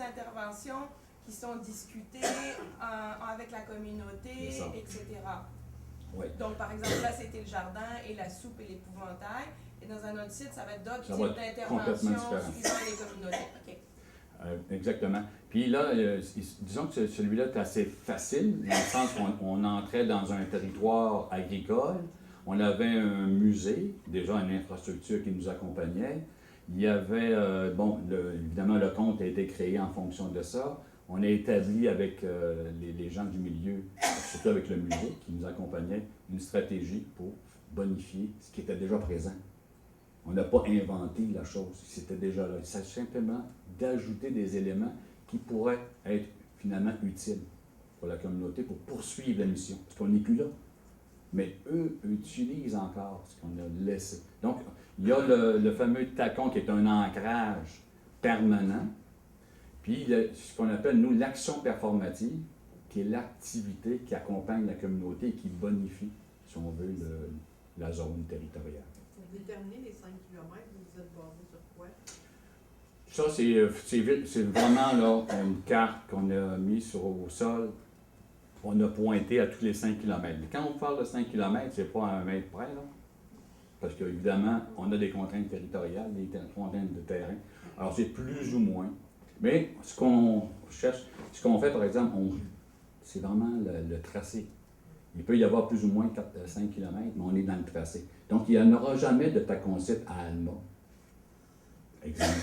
interventions qui sont discutées avec la communauté, etc. Oui. Donc, par exemple, là, c'était le jardin et la soupe et l'épouvantail. Et dans un autre site, ça va être d'autres types d'interventions suivant les communautés. Okay. Exactement. Puis là, disons que celui-là est assez facile, dans le sens qu'on entrait dans un territoire agricole, on avait un musée, déjà une infrastructure qui nous accompagnait. Il y avait, évidemment, le compte a été créé en fonction de ça. On a établi avec les gens du milieu, surtout avec le musée qui nous accompagnait, une stratégie pour bonifier ce qui était déjà présent. On n'a pas inventé la chose, c'était déjà là. Il s'agit simplement d'ajouter des éléments qui pourraient être finalement utiles pour la communauté pour poursuivre la mission, parce qu'on n'est plus là. Mais eux utilisent encore ce qu'on a laissé. Donc, il y a le fameux tacon qui est un ancrage permanent, puis ce qu'on appelle, nous, l'action performative, qui est l'activité qui accompagne la communauté et qui bonifie, si on veut, la zone territoriale. Pour déterminer les 5 km, vous êtes basé sur quoi? Ça, c'est vraiment là, une carte qu'on a mise au sol. On a pointé à tous les 5 km. Quand on parle de 5 km, c'est pas à 1 mètre près, là. Parce qu'évidemment, on a des contraintes territoriales, des contraintes de terrain. Alors, c'est plus ou moins. Mais ce qu'on cherche, ce qu'on fait, par exemple, c'est vraiment le tracé. Il peut y avoir plus ou moins 5 km, mais on est dans le tracé. Donc, il n'y en aura jamais de tacon-site à Alma. Exemple.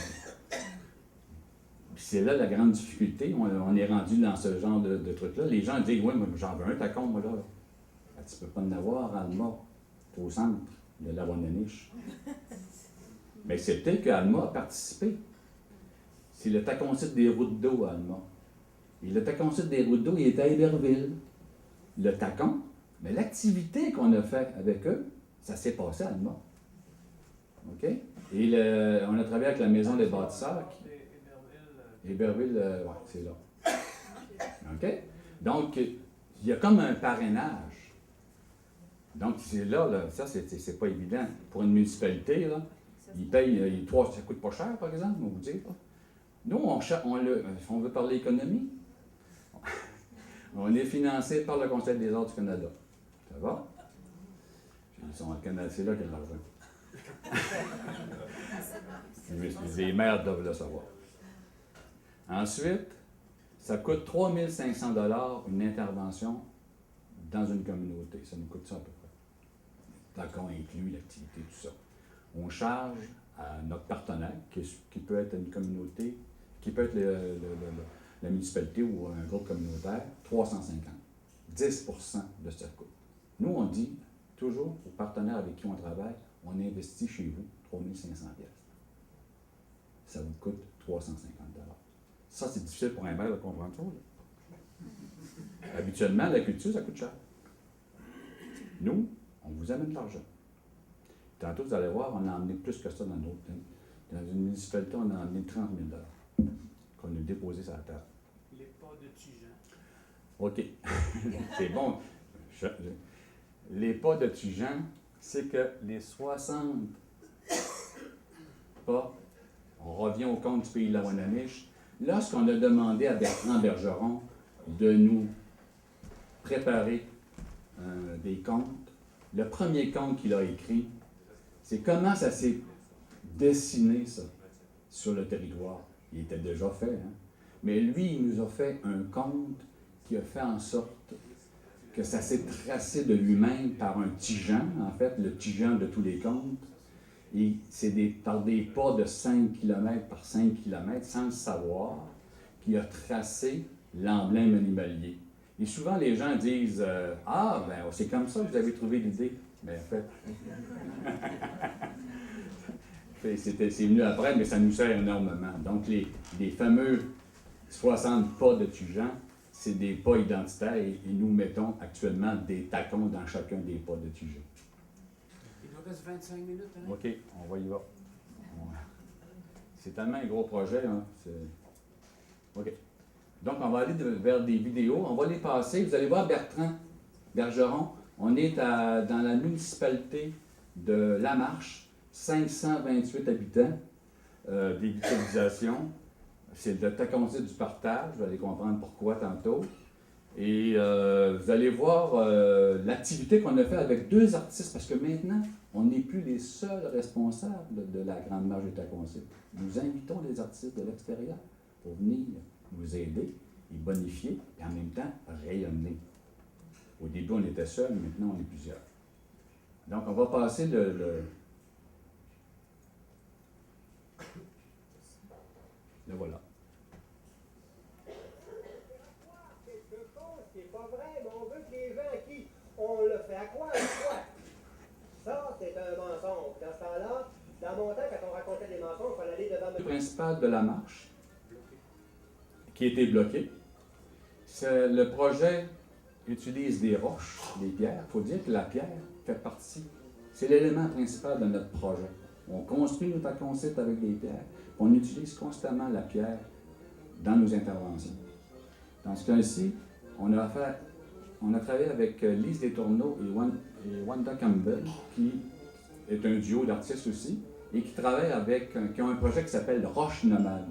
Puis c'est là la grande difficulté. On est rendu dans ce genre de truc-là. Les gens disent, oui, mais j'en veux un tacon, moi, là. Ben, tu ne peux pas en avoir à Alma. C'est au centre de la Wananiche. Mais c'est peut-être qu'Alma a participé. C'est le tacon-site des routes d'eau à Alma. Et le tacon-site des routes d'eau, il est à Héberville. Le tacon, mais l'activité qu'on a faite avec eux, ça s'est passé à Alma. OK? Et on a travaillé avec la Maison des bâtisseurs. Héberville, oui, c'est là. OK? Donc, il y a comme un parrainage. Donc, c'est là, ça, c'est pas évident. Pour une municipalité, là, ils payent, ça coûte pas cher, par exemple, on vous dit. Nous, on veut parler économie. On est financé par le Conseil des arts du Canada. Ça va? Ils sont au Canada, c'est là qu'il y a de l'argent. Les maires doivent le savoir. Ensuite, ça coûte 3 500 $ une intervention dans une communauté. Ça nous coûte ça à peu près. Tant qu'on inclut l'activité, tout ça. On charge à notre partenaire, qui peut être une communauté, qui peut être la municipalité ou un groupe communautaire, 350. 10% de ce coût. Nous, on dit toujours aux partenaires avec qui on travaille, on investit chez vous 3 500 $. Ça vous coûte 350 $. Ça, c'est difficile pour un maire de comprendre ça. Là. Habituellement, la culture, ça coûte cher. Nous, on vous amène de l'argent. Tantôt, vous allez voir, on a emmené plus que ça dans notre. Dans une municipalité, on a emmené 30 000 $ qu'on a déposé sur la table. Les pas de Tujan. OK. C'est bon. Les pas de Tujan, c'est que les 60 pas, on revient au compte du pays de la Wananiche. Lorsqu'on a demandé à Bertrand Bergeron de nous préparer des comptes, le premier compte qu'il a écrit, c'est comment ça s'est dessiné, ça, sur le territoire. Il était déjà fait, hein? Mais lui, il nous a fait un compte qui a fait en sorte que ça s'est tracé de lui-même par un tigeant, en fait, le tigeant de tous les comptes. Et c'est par des pas de 5 km par 5 km, sans le savoir, qui a tracé l'emblème animalier. Et souvent, les gens disent « Ah, ben c'est comme ça que vous avez trouvé l'idée. » Mais en fait, c'est venu après, mais ça nous sert énormément. Donc, les fameux 60 pas de Tujan, c'est des pas identitaires et nous mettons actuellement des tacons dans chacun des pas de Tujan. Il nous reste 25 minutes. Hein? OK, on va y va. C'est tellement un gros projet. Hein? OK. Donc, on va aller vers des vidéos. On va les passer. Vous allez voir Bertrand Bergeron. On est dans la municipalité de Lamarche, 528 habitants, des utilisations. c'est le taconite du partage, vous allez comprendre pourquoi tantôt. Et vous allez voir l'activité qu'on a fait avec 2 artistes, parce que maintenant, on n'est plus les seuls responsables de la Grande Marche des Taconcites. Nous invitons des artistes de l'extérieur pour venir nous aider et bonifier, et en même temps rayonner. Au début, on était seuls, maintenant, on est plusieurs. Donc, on va passer le voilà. C'est pas vrai, mais on veut que les gens à qui on le fait à quoi, Ça, c'est un mensonge. Dans ce temps-là, dans mon temps, quand on racontait des mensonges, il fallait aller devant Le principal de la marche, qui a été bloqué, c'est le projet utilise des roches, des pierres. Il faut dire que la pierre fait partie. C'est l'élément principal de notre projet. On construit nos taconcites avec des pierres. On utilise constamment la pierre dans nos interventions. Dans ce cas-ci, on a travaillé avec Lise Destourneaux et Wanda Campbell, qui est un duo d'artistes aussi, et qui travaillent qui ont un projet qui s'appelle Roche Nomade.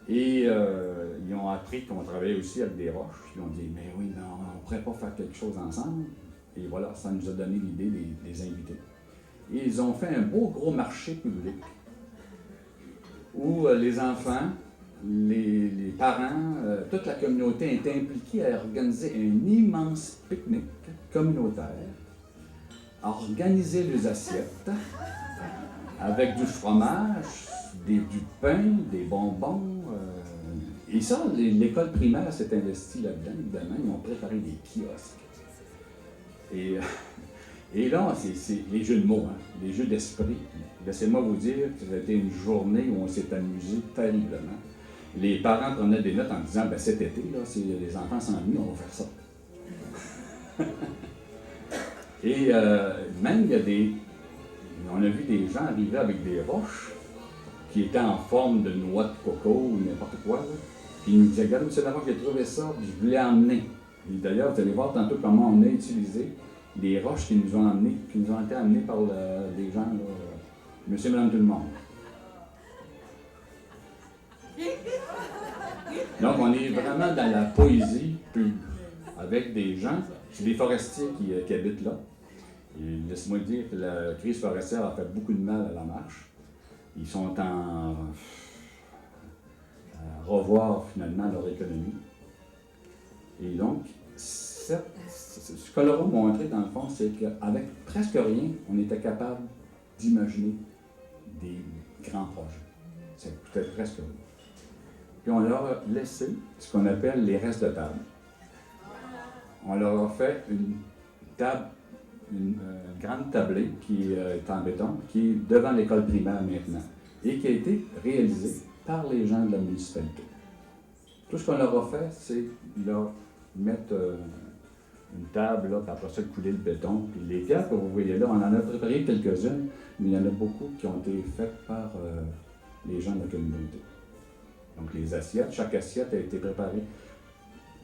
Et ils ont appris qu'on travaillait aussi avec des roches. Ils ont dit, mais oui, mais on ne pourrait pas faire quelque chose ensemble. Et voilà, ça nous a donné l'idée de les inviter. Et ils ont fait un beau gros marché public où les enfants, les parents, toute la communauté était impliquée à organiser un immense pique-nique communautaire, à organiser les assiettes avec du fromage, du pain, des bonbons. Et ça, l'école primaire s'est investie là-dedans, évidemment. Ils ont préparé des kiosques. Et là, c'est les jeux de mots, hein, les jeux d'esprit. Laissez-moi vous dire que ça a été une journée où on s'est amusé terriblement. Les parents prenaient des notes en disant, ben, cet été, là, si les enfants s'ennuient, on va faire ça. Et même, on a vu des gens arriver avec des roches qui étaient en forme de noix de coco ou n'importe quoi. Là. Puis ils nous disaient, regarde, monsieur Larocque, j'ai trouvé ça, puis je voulais emmener. Et d'ailleurs, vous allez voir tantôt comment on a utilisé des roches qui nous ont été amenées par des gens, là, monsieur, madame, tout le monde. Donc, on est vraiment dans la poésie pure, avec des gens, c'est des forestiers qui habitent là. Et laisse-moi dire que la crise forestière a fait beaucoup de mal à la marche. Ils sont à revoir finalement leur économie. Et donc, ce que leur a montré dans le fond, c'est qu'avec presque rien, on était capable d'imaginer des grands projets. Ça coûtait presque rien. Puis on leur a laissé ce qu'on appelle les restes de table. On leur a fait une grande tablée qui est en béton, qui est devant l'école primaire maintenant, et qui a été réalisée par les gens de la municipalité. Tout ce qu'on leur a fait, c'est leur mettre une table, là, puis après ça, couler le béton. Puis les pierres que vous voyez là, on en a préparé quelques-unes, mais il y en a beaucoup qui ont été faites par les gens de la communauté. Donc les assiettes, chaque assiette a été préparée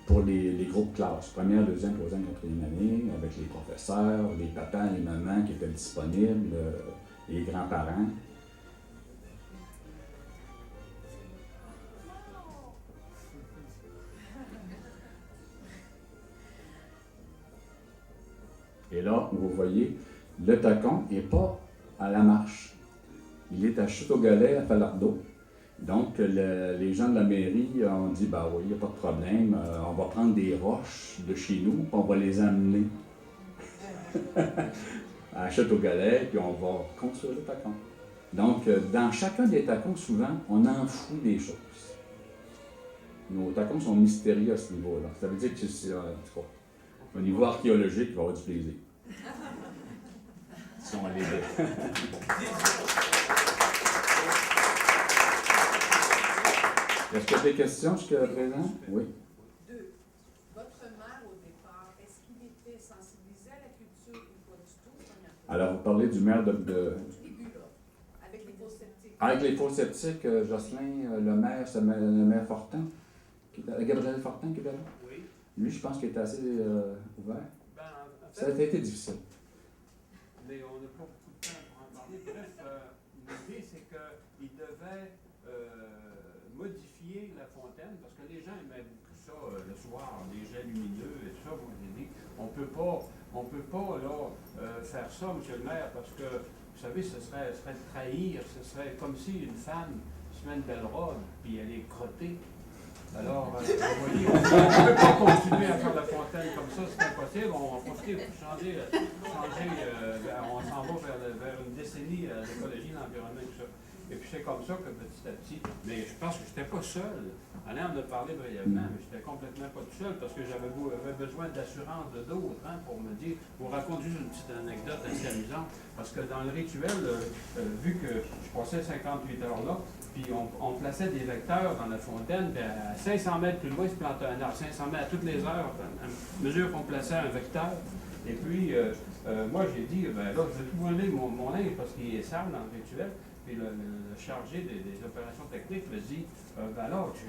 pour les groupes classes, première, deuxième, troisième, quatrième année, avec les professeurs, les papas, les mamans qui étaient disponibles, les grands-parents. Et là, vous voyez, le tacon n'est pas à la marche. Il est à Chute-au-Galet, à Falardeau. Donc, les gens de la mairie ont dit, bah oui, il n'y a pas de problème, on va prendre des roches de chez nous, puis on va les amener à Chute-au-Galet, puis on va construire le tacon. Donc, dans chacun des tacons, souvent, on enfoue des choses. Nos tacons sont mystérieux à ce niveau-là. Ça veut dire que c'est au niveau archéologique, il va y avoir du plaisir. Si on les dit. Est-ce qu'il y a des questions jusqu'à présent? Oui. Deux. Votre maire, au départ, est-ce qu'il était sensibilisé à la culture ou pas du tout? Alors, vous parlez du maire de... Au début, là, avec les faux sceptiques. Avec les faux sceptiques, Jocelyn, le maire Fortin, Gabriel Fortin qui était là. Oui. Lui, je pense qu'il était assez ouvert. Ben, en Ça fait, a été difficile. mais on n'a pas beaucoup de temps pour en parler. Bref, l'idée, c'est qu'il devait fontaine, parce que les gens aimaient beaucoup ça le soir, les jets lumineux et tout ça. Moi, j'ai dit, on peut pas là, faire ça, M. le maire, parce que, vous savez, ce serait de trahir, ce serait comme si une femme se met une belle robe, puis elle est crottée. Alors, vous voyez, on ne peut pas continuer à faire la fontaine comme ça, c'est impossible. On va profiter pour changer on s'en va vers une décennie à l'écologie, l'environnement et tout ça. Et puis c'est comme ça que petit à petit, mais je pense que je n'étais pas seul. Alain en a parlé brièvement, mais je n'étais complètement pas tout seul parce que j'avais besoin d'assurance de d'autres pour me dire. Je vous raconte juste une petite anecdote assez amusante, parce que dans le rituel, vu que je passais 58 heures là, puis on plaçait des vecteurs dans la fontaine, puis à 500 mètres plus loin, il se plantait un arbre. 500 mètres à toutes les heures, à mesure qu'on plaçait un vecteur. Et puis, moi, j'ai dit, ben là, je vais tout brûler mon linge parce qu'il est sale dans le rituel. Puis le chargé des opérations techniques me dit, ben alors, tu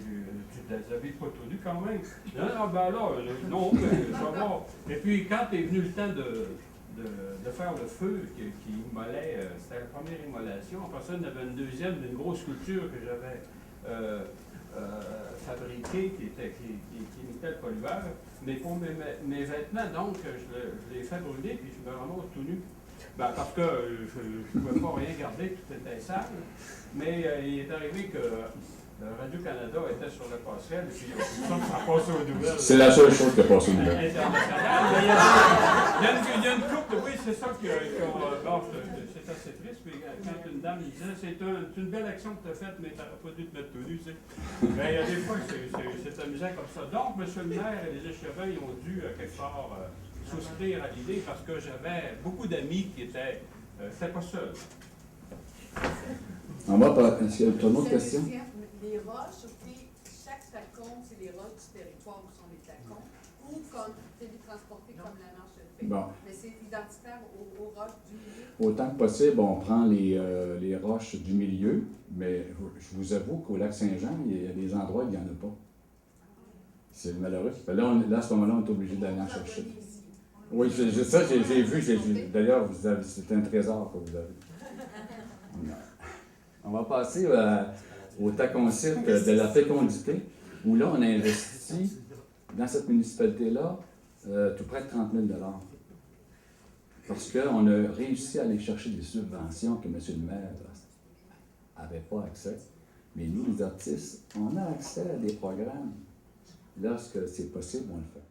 les avais pas tout nu quand même. Non, ben là, non, mais ça va. Et puis, quand est venu le temps de faire le feu qui immolait, c'était la première immolation. Après ça, il y en avait une deuxième d'une grosse sculpture que j'avais fabriquée qui imitait le pollueur. Mais pour mes vêtements, donc, je les fais brûler puis je me ramasse tout nu. Ben, parce que je ne pouvais pas rien garder, tout était sale. Mais il est arrivé que Radio-Canada était sur la passerelle, et puis ça a passé aux nouvelles. C'est la seule chose qui a passé aux nouvelles. Internationale. Il y a une couple, oui, c'est ça qui bon, c'est assez triste. Puis quand une dame disait, c'est une belle action que tu as faite, mais tu n'aurais pas dû te mettre tout nu, tu sais. Mais il y a des fois que c'est amusant comme ça. Donc, M. le maire et les échevins, ils ont dû, quelque part, souscrire à l'idée parce que j'avais beaucoup d'amis qui étaient. C'était pas seul. On va pas. Est-ce qu'il y a une autre question? Les roches, puis chaque tacon, c'est les roches du territoire où sont les tacons, ou comme télétransportés comme la marche le fait. Bon. Mais c'est identitaire aux roches du milieu. Autant que possible, on prend les roches du milieu, mais je vous avoue qu'au lac Saint-Jean, il y a des endroits où il n'y en a pas. C'est malheureux. Là, à ce moment-là, on est obligé d'aller en chercher. Oui, j'ai vu. D'ailleurs, c'est un trésor que vous avez. On va passer au taconcite de la fécondité, où là, on a investi dans cette municipalité-là tout près de 30 000 $. Parce qu'on a réussi à aller chercher des subventions que M. le maire n'avait pas accès. Mais nous, les artistes, on a accès à des programmes. Lorsque c'est possible, on le fait.